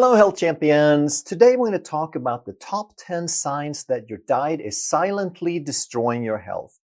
Hello, health champions. Today we're going to talk about the top 10 signs that your diet is silently destroying your health.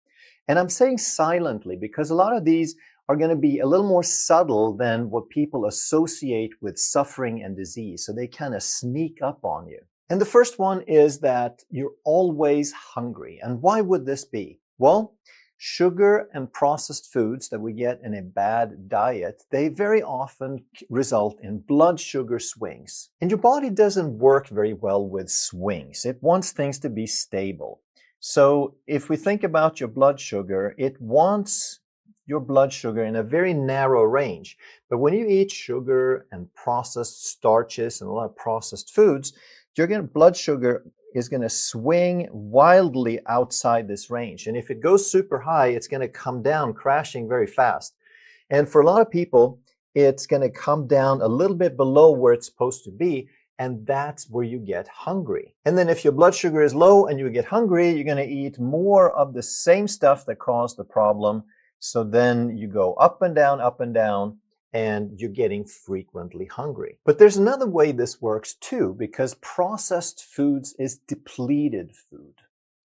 And I'm saying silently because a lot of these are going to be a little more subtle than what people associate with suffering and disease. So they kind of sneak up on you. And the first one is that you're always hungry. And why would this be? Well, sugar and processed foods that we get in a bad diet, they very often result in blood sugar swings. And your body doesn't work very well with swings. It wants things to be stable. So if we think about your blood sugar, it wants your blood sugar in a very narrow range. But when you eat sugar and processed starches and a lot of processed foods, your blood sugar is going to swing wildly outside this range. And if it goes super high, it's going to come down crashing very fast. And for a lot of people, it's going to come down a little bit below where it's supposed to be. And that's where you get hungry. And then if your blood sugar is low and you get hungry, you're going to eat more of the same stuff that caused the problem. So then you go up and down, and you're getting frequently hungry. But there's another way this works too, because processed foods is depleted food.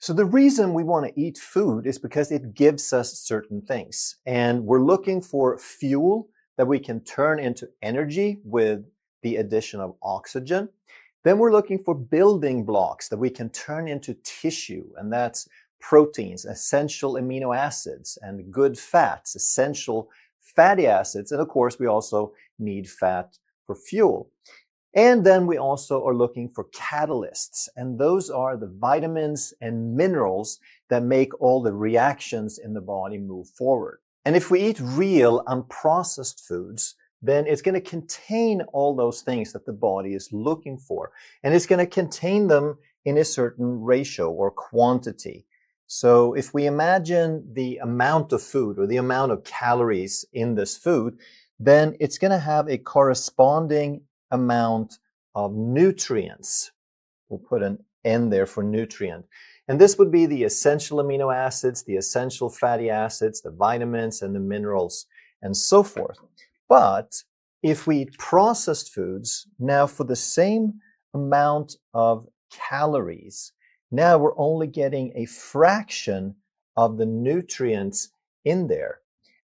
So the reason we want to eat food is because it gives us certain things. And we're looking for fuel that we can turn into energy with the addition of oxygen. Then we're looking for building blocks that we can turn into tissue, and that's proteins, essential amino acids, and good fats, essential fatty acids, and of course we also need fat for fuel. And then we also are looking for catalysts, and those are the vitamins and minerals that make all the reactions in the body move forward. And if we eat real unprocessed foods, then it's going to contain all those things that the body is looking for, and it's going to contain them in a certain ratio or quantity. So if we imagine the amount of food or the amount of calories in this food, then it's going to have a corresponding amount of nutrients. We'll put an N there for nutrient. And this would be the essential amino acids, the essential fatty acids, the vitamins and the minerals, and so forth. But if we eat processed foods, now for the same amount of calories, now we're only getting a fraction of the nutrients in there,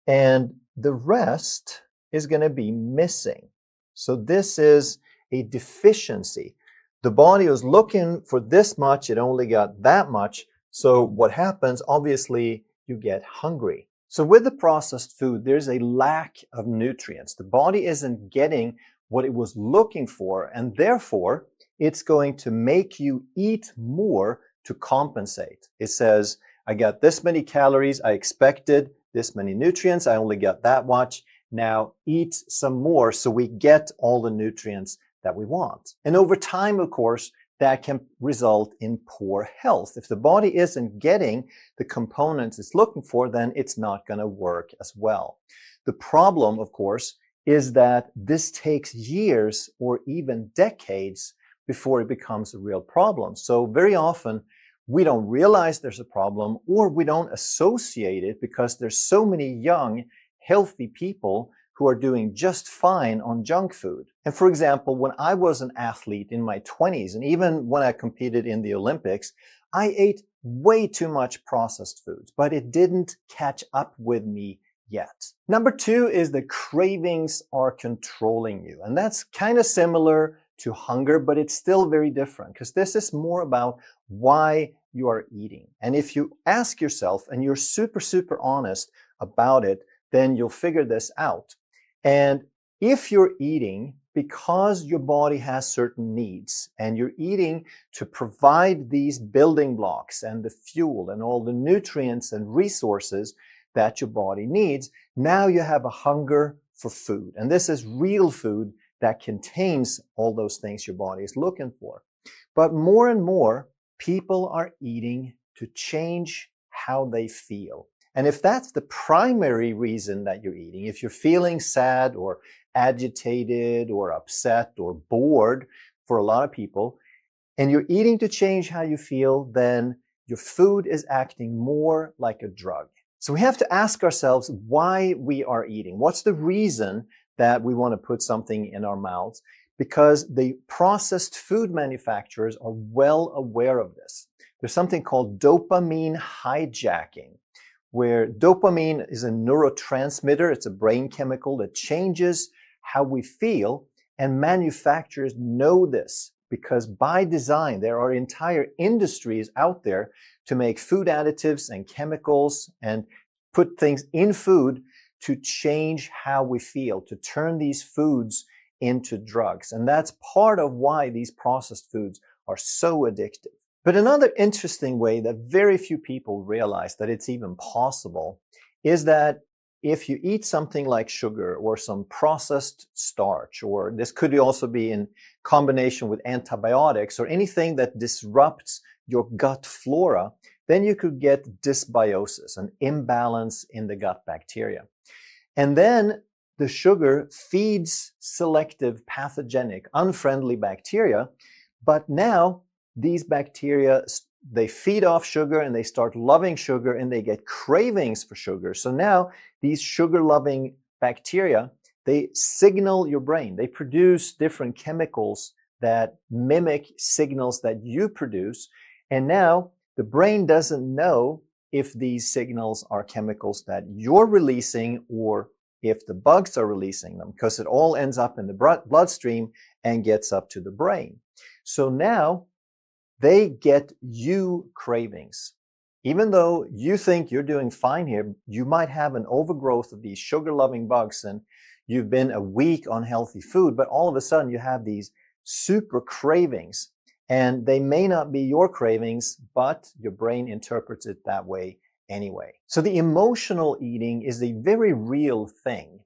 and the rest is going to be missing. So this is a deficiency. The body was looking for this much, it only got that much. So what happens? Obviously, you get hungry. So with the processed food, there's a lack of nutrients. The body isn't getting what it was looking for, and therefore, it's going to make you eat more to compensate. It says, I got this many calories, I expected this many nutrients, I only got that much. Now eat some more so we get all the nutrients that we want. And over time, of course, that can result in poor health. If the body isn't getting the components it's looking for, then it's not going to work as well. The problem, of course, is that this takes years or even decades before it becomes a real problem. So very often we don't realize there's a problem, or we don't associate it because there's so many young, healthy people who are doing just fine on junk food. And for example, when I was an athlete in my 20s, and even when I competed in the Olympics, I ate way too much processed foods, but it didn't catch up with me yet. Number two is the cravings are controlling you. And that's kind of similar to hunger, but it's still very different because this is more about why you are eating. And if you ask yourself and you're super honest about it, then you'll figure this out. And if you're eating because your body has certain needs and you're eating to provide these building blocks and the fuel and all the nutrients and resources that your body needs, now you have a hunger for food. And this is real food that contains all those things your body is looking for. But more and more, people are eating to change how they feel. And if that's the primary reason that you're eating, if you're feeling sad or agitated or upset or bored for a lot of people, and you're eating to change how you feel, then your food is acting more like a drug. So we have to ask ourselves why we are eating. What's the reason that we want to put something in our mouths? because the processed food manufacturers are well aware of this. There's something called dopamine hijacking, where dopamine is a neurotransmitter. It's a brain chemical that changes how we feel, and manufacturers know this because by design, there are entire industries out there to make food additives and chemicals and put things in food to change how we feel, to turn these foods into drugs. And that's part of why these processed foods are so addictive. But another interesting way that very few people realize that it's even possible is that if you eat something like sugar or some processed starch, or this could also be in combination with antibiotics or anything that disrupts your gut flora, then you could get dysbiosis, an imbalance in the gut bacteria. And then the sugar feeds selective, pathogenic, unfriendly bacteria, but now these bacteria, they feed off sugar and they start loving sugar and they get cravings for sugar. So now these sugar-loving bacteria, they signal your brain. They produce different chemicals that mimic signals that you produce. And now the brain doesn't know if these signals are chemicals that you're releasing or if the bugs are releasing them, because it all ends up in the bloodstream and gets up to the brain. So now they get you cravings. Even though you think you're doing fine here, you might have an overgrowth of these sugar-loving bugs and you've been a week on healthy food, but all of a sudden you have these super cravings, and they may not be your cravings, but your brain interprets it that way anyway. So the emotional eating is a very real thing,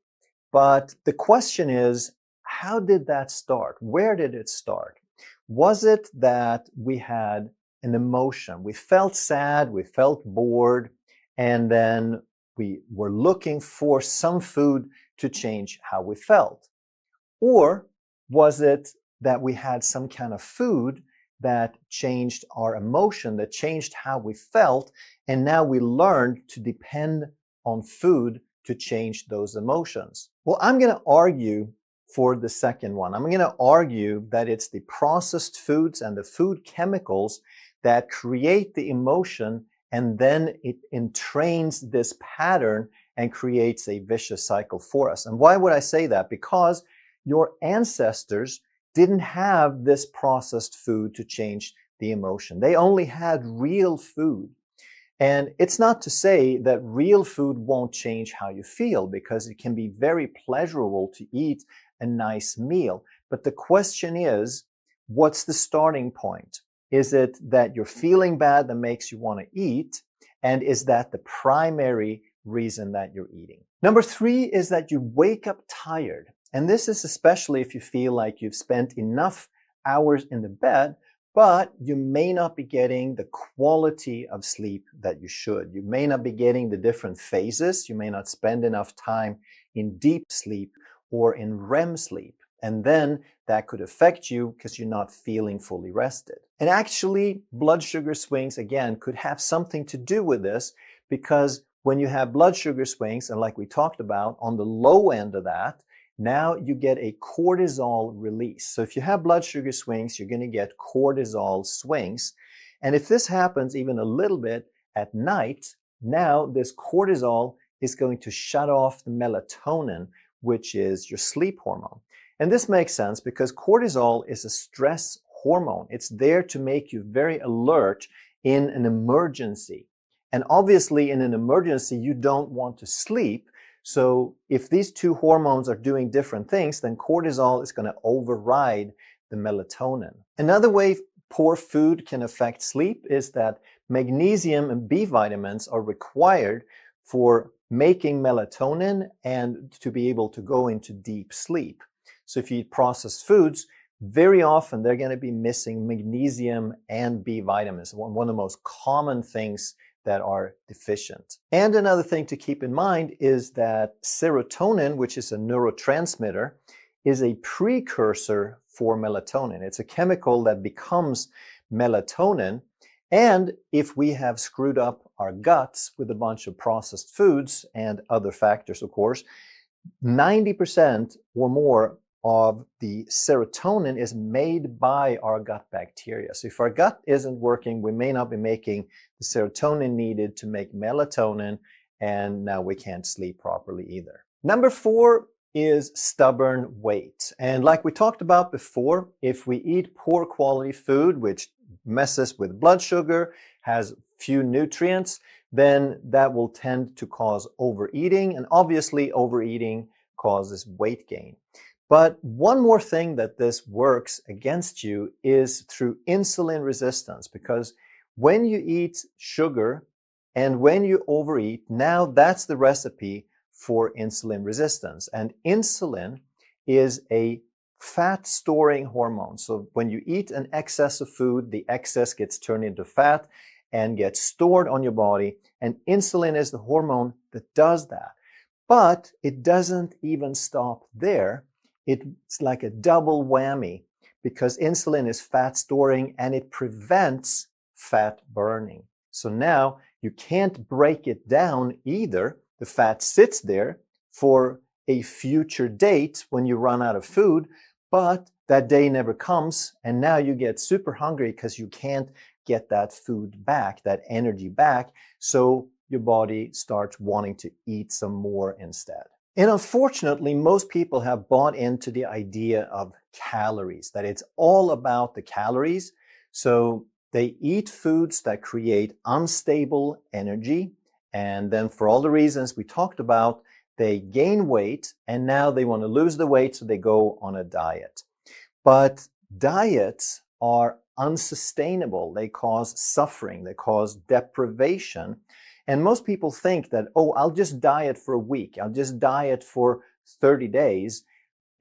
but the question is, how did that start? Where did it start? Was it that we had an emotion? We felt sad, we felt bored, and then we were looking for some food to change how we felt? Or was it that we had some kind of food that changed our emotion, that changed how we felt, and now we learned to depend on food to change those emotions? Well, I'm going to argue for the second one. I'm going to argue that it's the processed foods and the food chemicals that create the emotion, and then it entrains this pattern and creates a vicious cycle for us. And why would I say that? Because your ancestors didn't have this processed food to change the emotion. They only had real food. And it's not to say that real food won't change how you feel, because it can be very pleasurable to eat a nice meal. But the question is, what's the starting point? Is it that you're feeling bad that makes you want to eat? And is that the primary reason that you're eating? Number 3 is that you wake up tired. And this is especially if you feel like you've spent enough hours in the bed, but you may not be getting the quality of sleep that you should. You may not be getting the different phases. You may not spend enough time in deep sleep or in REM sleep. And then that could affect you because you're not feeling fully rested. And actually, blood sugar swings, again, could have something to do with this, because when you have blood sugar swings, and like we talked about, on the low end of that, now you get a cortisol release. So if you have blood sugar swings, you're going to get cortisol swings. And if this happens even a little bit at night, now this cortisol is going to shut off the melatonin, which is your sleep hormone. And this makes sense because cortisol is a stress hormone. It's there to make you very alert in an emergency. And obviously in an emergency, you don't want to sleep. So if these two hormones are doing different things, then cortisol is going to override the melatonin. Another way poor food can affect sleep is that magnesium and B vitamins are required for making melatonin and to be able to go into deep sleep. So if you eat processed foods, very often they're going to be missing magnesium and B vitamins, one of the most common things that are deficient. And another thing to keep in mind is that serotonin, which is a neurotransmitter, is a precursor for melatonin. It's a chemical that becomes melatonin. And if we have screwed up our guts with a bunch of processed foods and other factors, of course, 90% or more of the serotonin is made by our gut bacteria. So if our gut isn't working, we may not be making the serotonin needed to make melatonin, and now we can't sleep properly either. Number 4 is stubborn weight. And like we talked about before, if we eat poor quality food, which messes with blood sugar, has few nutrients, then that will tend to cause overeating, and obviously overeating causes weight gain. But one more thing that this works against you is through insulin resistance, because when you eat sugar and when you overeat, now that's the recipe for insulin resistance. And insulin is a fat storing hormone. So when you eat an excess of food, the excess gets turned into fat and gets stored on your body. And insulin is the hormone that does that. But it doesn't even stop there. It's like a double whammy, because insulin is fat storing and it prevents fat burning. So now you can't break it down either. The fat sits there for a future date when you run out of food, but that day never comes, and now you get super hungry because you can't get that food back, that energy back, so your body starts wanting to eat some more instead. And unfortunately, most people have bought into the idea of calories, that it's all about the calories. So they eat foods that create unstable energy, and then for all the reasons we talked about, they gain weight, and now they want to lose the weight, so they go on a diet. But diets are unsustainable. They cause suffering, they cause deprivation. And most people think that, oh, I'll just diet for a week, I'll just diet for 30 days.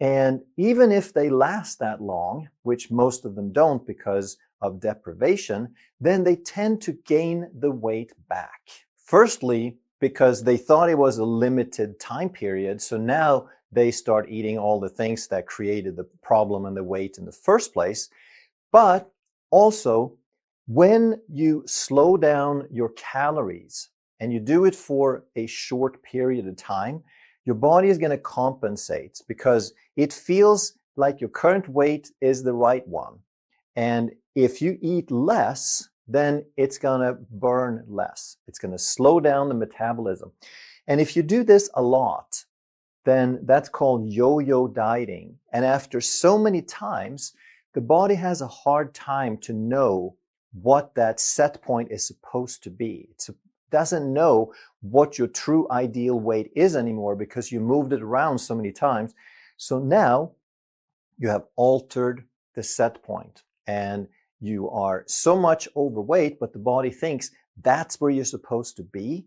And even if they last that long, which most of them don't because of deprivation, then they tend to gain the weight back. Firstly, because they thought it was a limited time period, so now they start eating all the things that created the problem and the weight in the first place. But also, when you slow down your calories and you do it for a short period of time, your body is going to compensate because it feels like your current weight is the right one. And if you eat less, then it's going to burn less. It's going to slow down the metabolism. And if you do this a lot, then that's called yo-yo dieting. And after so many times, the body has a hard time to know what that set point is supposed to be. It doesn't know what your true ideal weight is anymore because you moved it around so many times. So now you have altered the set point and you are so much overweight, but the body thinks that's where you're supposed to be.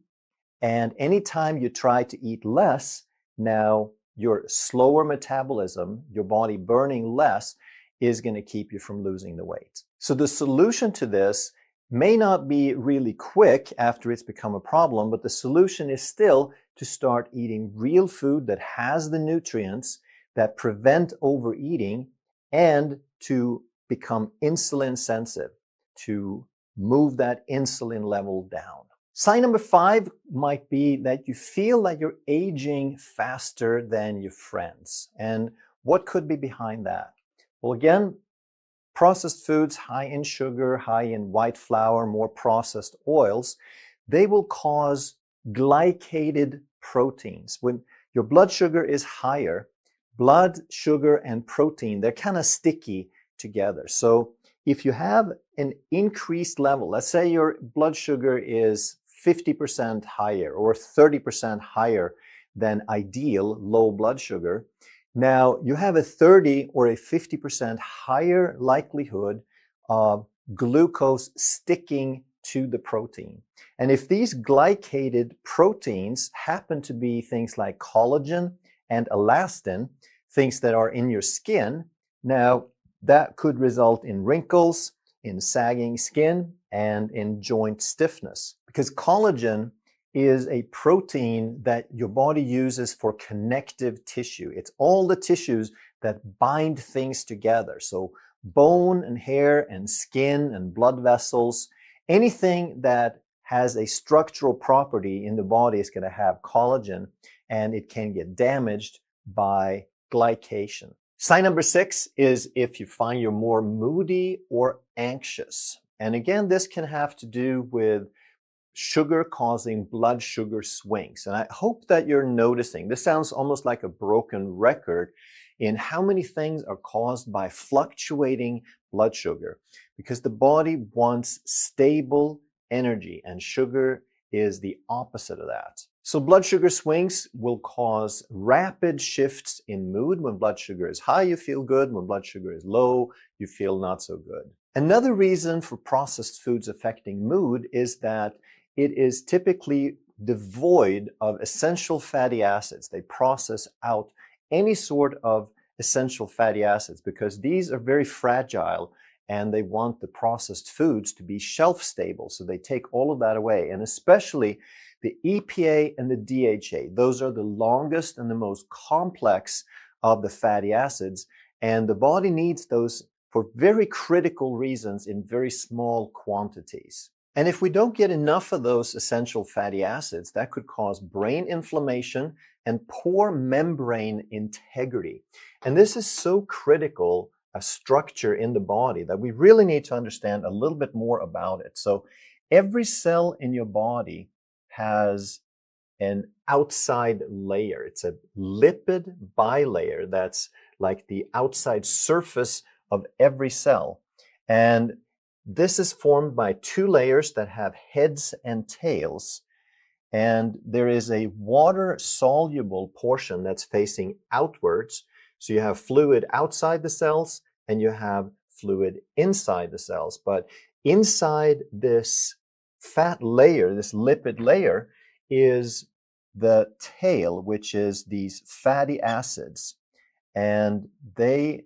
And anytime you try to eat less, now your slower metabolism, your body burning less, is going to keep you from losing the weight. So the solution to this may not be really quick after it's become a problem, but the solution is still to start eating real food that has the nutrients that prevent overeating and to become insulin sensitive, to move that insulin level down. Sign number 5 might be that you feel that you're aging faster than your friends. And what could be behind that? Well, again, processed foods high in sugar, high in white flour, more processed oils, they will cause glycated proteins. When your blood sugar is higher, blood sugar and protein, they're kind of sticky together. So if you have an increased level, let's say your blood sugar is 50% higher or 30% higher than ideal low blood sugar, now you have a 30 or a 50% higher likelihood of glucose sticking to the protein. And if these glycated proteins happen to be things like collagen and elastin, things that are in your skin, now that could result in wrinkles, in sagging skin, and in joint stiffness. Because collagen is a protein that your body uses for connective tissue. It's all the tissues that bind things together. So bone and hair and skin and blood vessels, anything that has a structural property in the body is going to have collagen, and it can get damaged by glycation. Sign number 6 is if you find you're more moody or anxious. And again, this can have to do with sugar causing blood sugar swings. And I hope that you're noticing, this sounds almost like a broken record in how many things are caused by fluctuating blood sugar, because the body wants stable energy and sugar is the opposite of that. So blood sugar swings will cause rapid shifts in mood. When blood sugar is high, you feel good. When blood sugar is low, you feel not so good. Another reason for processed foods affecting mood is that it is typically devoid of essential fatty acids. They process out any sort of essential fatty acids because these are very fragile and they want the processed foods to be shelf stable. So they take all of that away. And especially the EPA and the DHA, those are the longest and the most complex of the fatty acids. And the body needs those for very critical reasons in very small quantities. And if we don't get enough of those essential fatty acids, that could cause brain inflammation and poor membrane integrity. And this is so critical a structure in the body that we really need to understand a little bit more about it. So every cell in your body has an outside layer. It's a lipid bilayer that's like the outside surface of every cell. And this is formed by two layers that have heads and tails. And there is a water-soluble portion that's facing outwards. So you have fluid outside the cells and you have fluid inside the cells. But inside this fat layer, this lipid layer, is the tail, which is these fatty acids. And they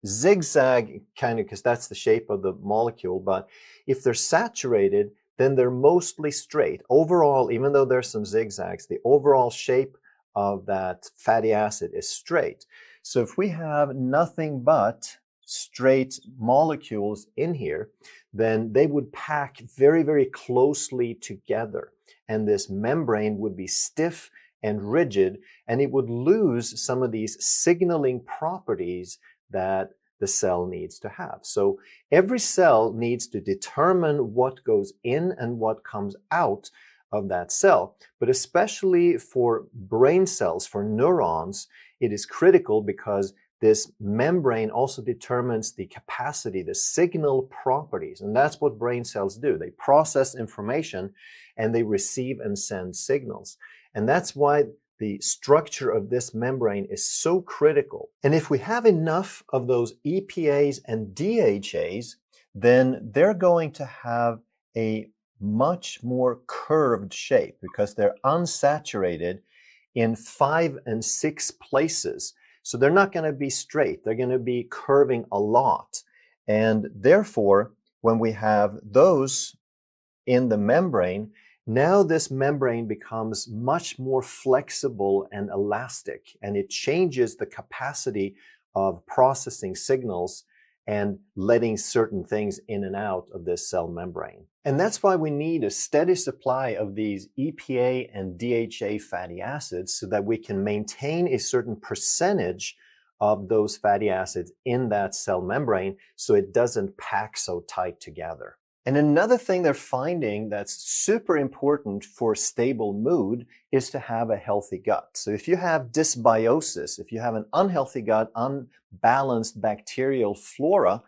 zigzag kind of because that's the shape of the molecule. But if they're saturated, then they're mostly straight. Overall, even though there's some zigzags, the overall shape of that fatty acid is straight. So if we have nothing but straight molecules in here, then they would pack very, very closely together. And this membrane would be stiff and rigid, and it would lose some of these signaling properties that the cell needs to have. So every cell needs to determine what goes in and what comes out of that cell. But especially for brain cells, for neurons, it is critical because this membrane also determines the capacity, the signal properties. And that's what brain cells do. They process information and they receive and send signals. And that's why the structure of this membrane is so critical. And if we have enough of those EPAs and DHAs, then they're going to have a much more curved shape because they're unsaturated in 5 and 6 places. So they're not going to be straight. They're going to be curving a lot. And therefore, when we have those in the membrane, now this membrane becomes much more flexible and elastic, and it changes the capacity of processing signals and letting certain things in and out of this cell membrane. And that's why we need a steady supply of these EPA and DHA fatty acids so that we can maintain a certain percentage of those fatty acids in that cell membrane so it doesn't pack so tight together. And another thing they're finding that's super important for stable mood is to have a healthy gut. So if you have dysbiosis, if you have an unhealthy gut, unbalanced bacterial flora,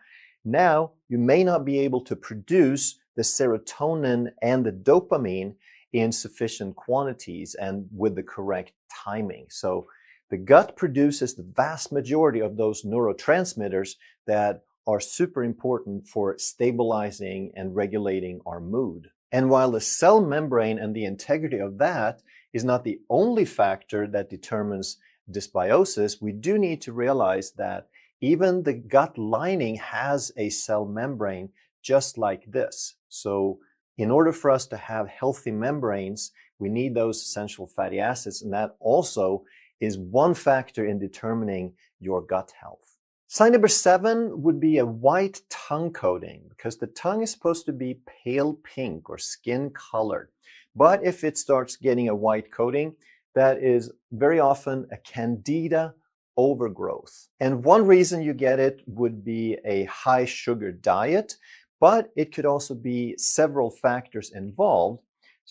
now you may not be able to produce the serotonin and the dopamine in sufficient quantities and with the correct timing. So the gut produces the vast majority of those neurotransmitters that are super important for stabilizing and regulating our mood. And while the cell membrane and the integrity of that is not the only factor that determines dysbiosis, we do need to realize that even the gut lining has a cell membrane just like this. So in order for us to have healthy membranes, we need those essential fatty acids, and that also is one factor in determining your gut health. Sign number 7 would be a white tongue coating, because the tongue is supposed to be pale pink or skin colored. But if it starts getting a white coating, that is very often a candida overgrowth. And one reason you get it would be a high sugar diet, but it could also be several factors involved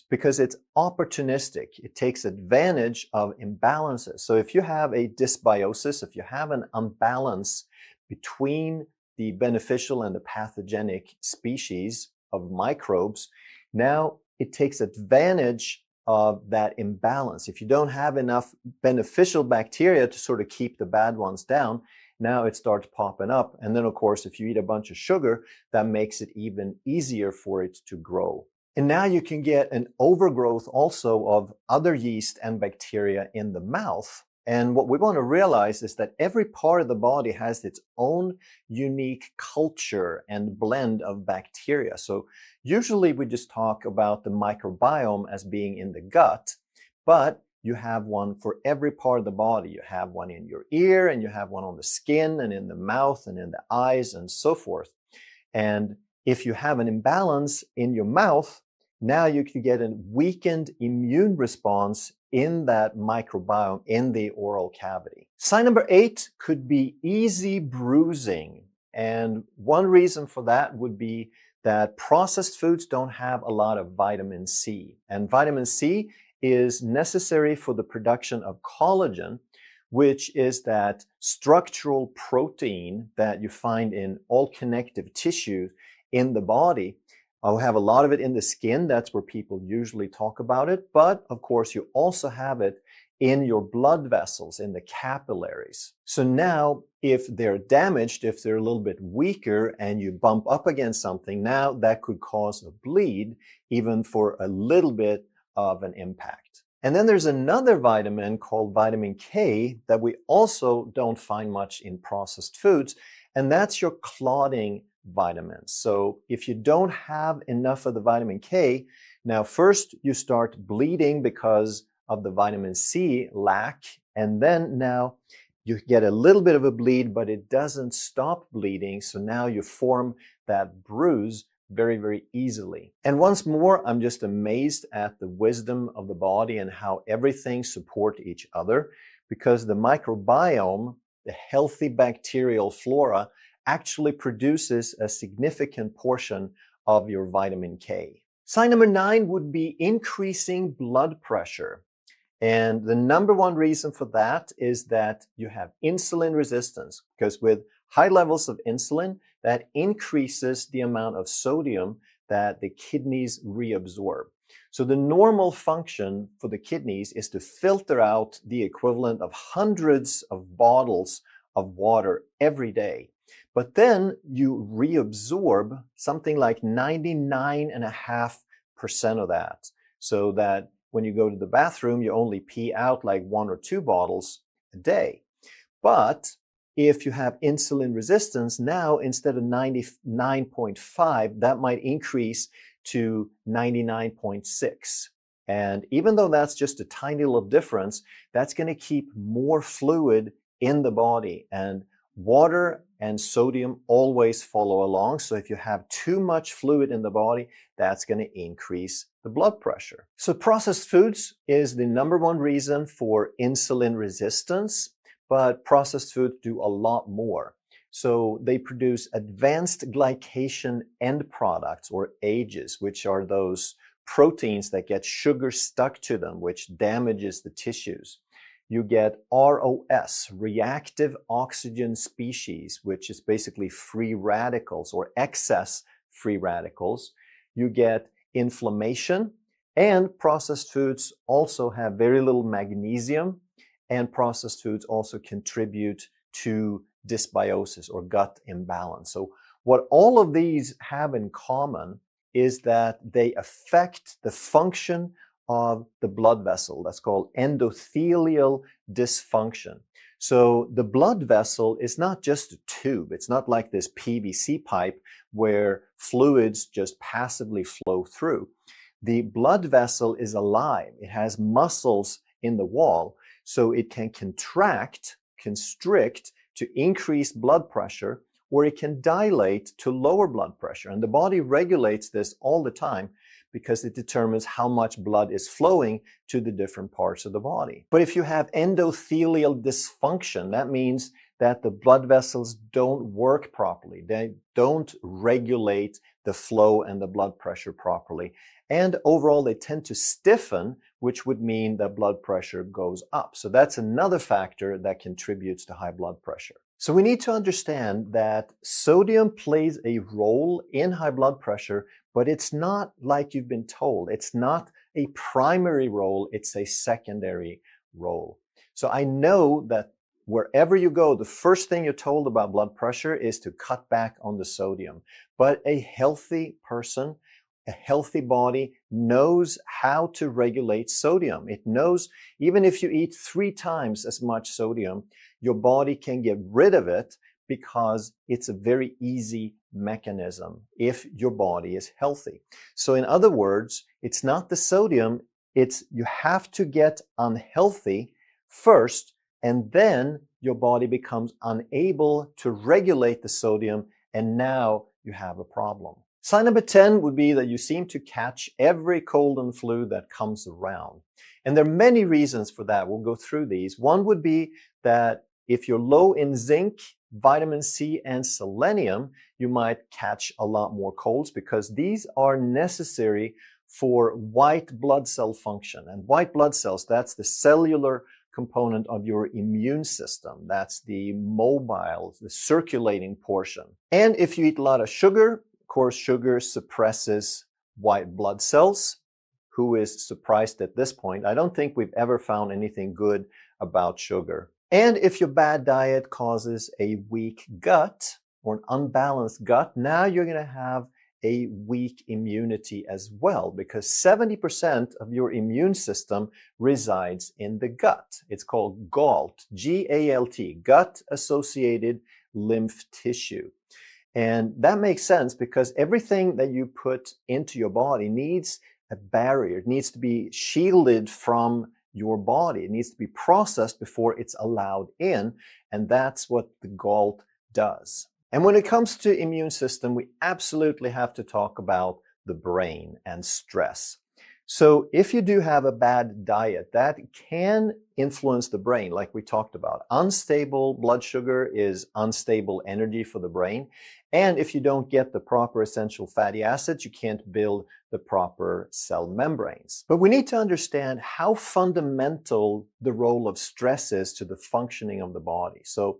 because it's opportunistic. It takes advantage of imbalances. So if you have a dysbiosis, if you have an imbalance between the beneficial and the pathogenic species of microbes, now it takes advantage of that imbalance. If you don't have enough beneficial bacteria to sort of keep the bad ones down, now it starts popping up. And then, of course, if you eat a bunch of sugar, that makes it even easier for it to grow. And now you can get an overgrowth also of other yeast and bacteria in the mouth. And what we want to realize is that every part of the body has its own unique culture and blend of bacteria. So usually we just talk about the microbiome as being in the gut, but you have one for every part of the body. You have one in your ear, and you have one on the skin, and in the mouth, and in the eyes, and so forth. And if you have an imbalance in your mouth, now you can get a weakened immune response in that microbiome in the oral cavity. Sign number 8 could be easy bruising. And one reason for that would be that processed foods don't have a lot of vitamin C. And vitamin C is necessary for the production of collagen, which is that structural protein that you find in all connective tissues in the body. I'll have a lot of it in the skin. That's where people usually talk about it. But of course, you also have it in your blood vessels, in the capillaries. So now, if they're damaged, if they're a little bit weaker and you bump up against something, now that could cause a bleed, even for a little bit of an impact. And then there's another vitamin called vitamin K that we also don't find much in processed foods, and that's your clotting vitamins. So if you don't have enough of the vitamin K, now first you start bleeding because of the vitamin C lack, and then now you get a little bit of a bleed, but it doesn't stop bleeding, so now you form that bruise very, very easily. And once more, I'm just amazed at the wisdom of the body and how everything supports each other, because the microbiome, the healthy bacterial flora, actually produces a significant portion of your vitamin K. Sign number 9 would be increasing blood pressure. And the number one reason for that is that you have insulin resistance, because with high levels of insulin, that increases the amount of sodium that the kidneys reabsorb. So the normal function for the kidneys is to filter out the equivalent of hundreds of bottles of water every day. But then you reabsorb something like 99.5% of that, so that when you go to the bathroom, you only pee out like 1 or 2 bottles a day. But if you have insulin resistance, now instead of 99.5, that might increase to 99.6. And even though that's just a tiny little difference, that's going to keep more fluid in the body. And water and sodium always follow along. So if you have too much fluid in the body, that's going to increase the blood pressure. So processed foods is the number one reason for insulin resistance, but processed foods do a lot more. So they produce advanced glycation end products, or AGEs, which are those proteins that get sugar stuck to them, which damages the tissues. You get ROS, reactive oxygen species, which is basically free radicals or excess free radicals. You get inflammation, and processed foods also have very little magnesium, and processed foods also contribute to dysbiosis or gut imbalance. So what all of these have in common is that they affect the function of the blood vessel. That's called endothelial dysfunction. So the blood vessel is not just a tube. It's not like this PVC pipe where fluids just passively flow through. The blood vessel is alive. It has muscles in the wall, so it can contract, constrict to increase blood pressure, or it can dilate to lower blood pressure. And the body regulates this all the time, because it determines how much blood is flowing to the different parts of the body. But if you have endothelial dysfunction, that means that the blood vessels don't work properly. They don't regulate the flow and the blood pressure properly. And overall, they tend to stiffen, which would mean that blood pressure goes up. So that's another factor that contributes to high blood pressure. So we need to understand that sodium plays a role in high blood pressure, but it's not like you've been told. It's not a primary role, it's a secondary role. So I know that wherever you go, the first thing you're told about blood pressure is to cut back on the sodium. But a healthy person, a healthy body knows how to regulate sodium. It knows even if you eat 3 times as much sodium, your body can get rid of it because it's a very easy mechanism if your body is healthy. So in other words, it's not the sodium, it's you have to get unhealthy first, and then your body becomes unable to regulate the sodium, and now you have a problem. Sign number 10 would be that you seem to catch every cold and flu that comes around. And there are many reasons for that. We'll go through these. One would be that if you're low in zinc, vitamin C, and selenium, you might catch a lot more colds because these are necessary for white blood cell function. And white blood cells, that's the cellular component of your immune system. That's the mobile, the circulating portion. And if you eat a lot of sugar, of course, sugar suppresses white blood cells. Who is surprised at this point? I don't think we've ever found anything good about sugar. And if your bad diet causes a weak gut or an unbalanced gut, now you're going to have a weak immunity as well, because 70% of your immune system resides in the gut. It's called GALT, G-A-L-T, gut-associated lymph tissue. And that makes sense because everything that you put into your body needs a barrier. It needs to be shielded from your body. It needs to be processed before it's allowed in, and that's what the GALT does. And when it comes to immune system, we absolutely have to talk about the brain and stress. So if you do have a bad diet, that can influence the brain, like we talked about. Unstable blood sugar is unstable energy for the brain. And if you don't get the proper essential fatty acids, you can't build the proper cell membranes. But we need to understand how fundamental the role of stress is to the functioning of the body. So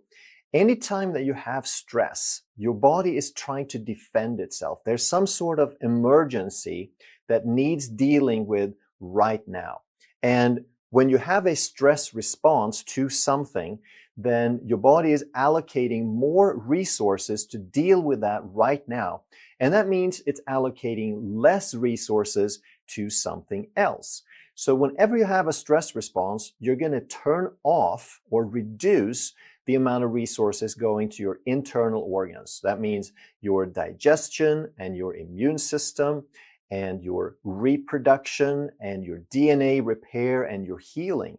anytime that you have stress, your body is trying to defend itself. There's some sort of emergency that needs dealing with right now. And when you have a stress response to something, then your body is allocating more resources to deal with that right now. And that means it's allocating less resources to something else. So whenever you have a stress response, you're going to turn off or reduce the amount of resources going to your internal organs. That means your digestion and your immune system and your reproduction and your DNA repair and your healing.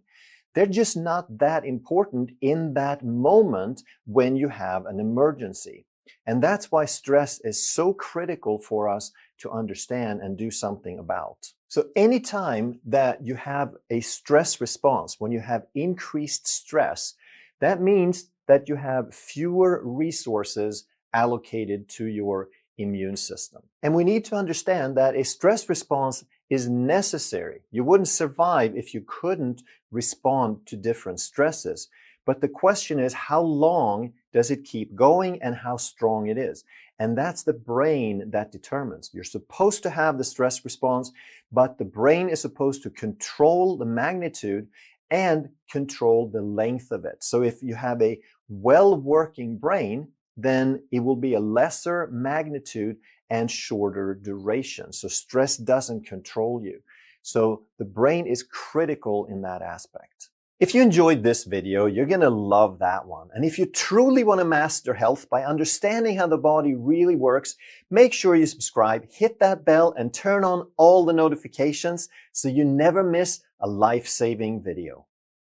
They're just not that important in that moment when you have an emergency. And that's why stress is so critical for us to understand and do something about. So anytime that you have a stress response, when you have increased stress, that means that you have fewer resources allocated to your immune system. And we need to understand that a stress response is necessary. You wouldn't survive if you couldn't respond to different stresses. But the question is, how long does it keep going and how strong it is? And that's the brain that determines. You're supposed to have the stress response, but the brain is supposed to control the magnitude and control the length of it. So if you have a well-working brain, then it will be a lesser magnitude and shorter duration. So stress doesn't control you. So the brain is critical in that aspect. If you enjoyed this video, you're going to love that one. And if you truly want to master health by understanding how the body really works, make sure you subscribe, hit that bell, and turn on all the notifications so you never miss a life-saving video.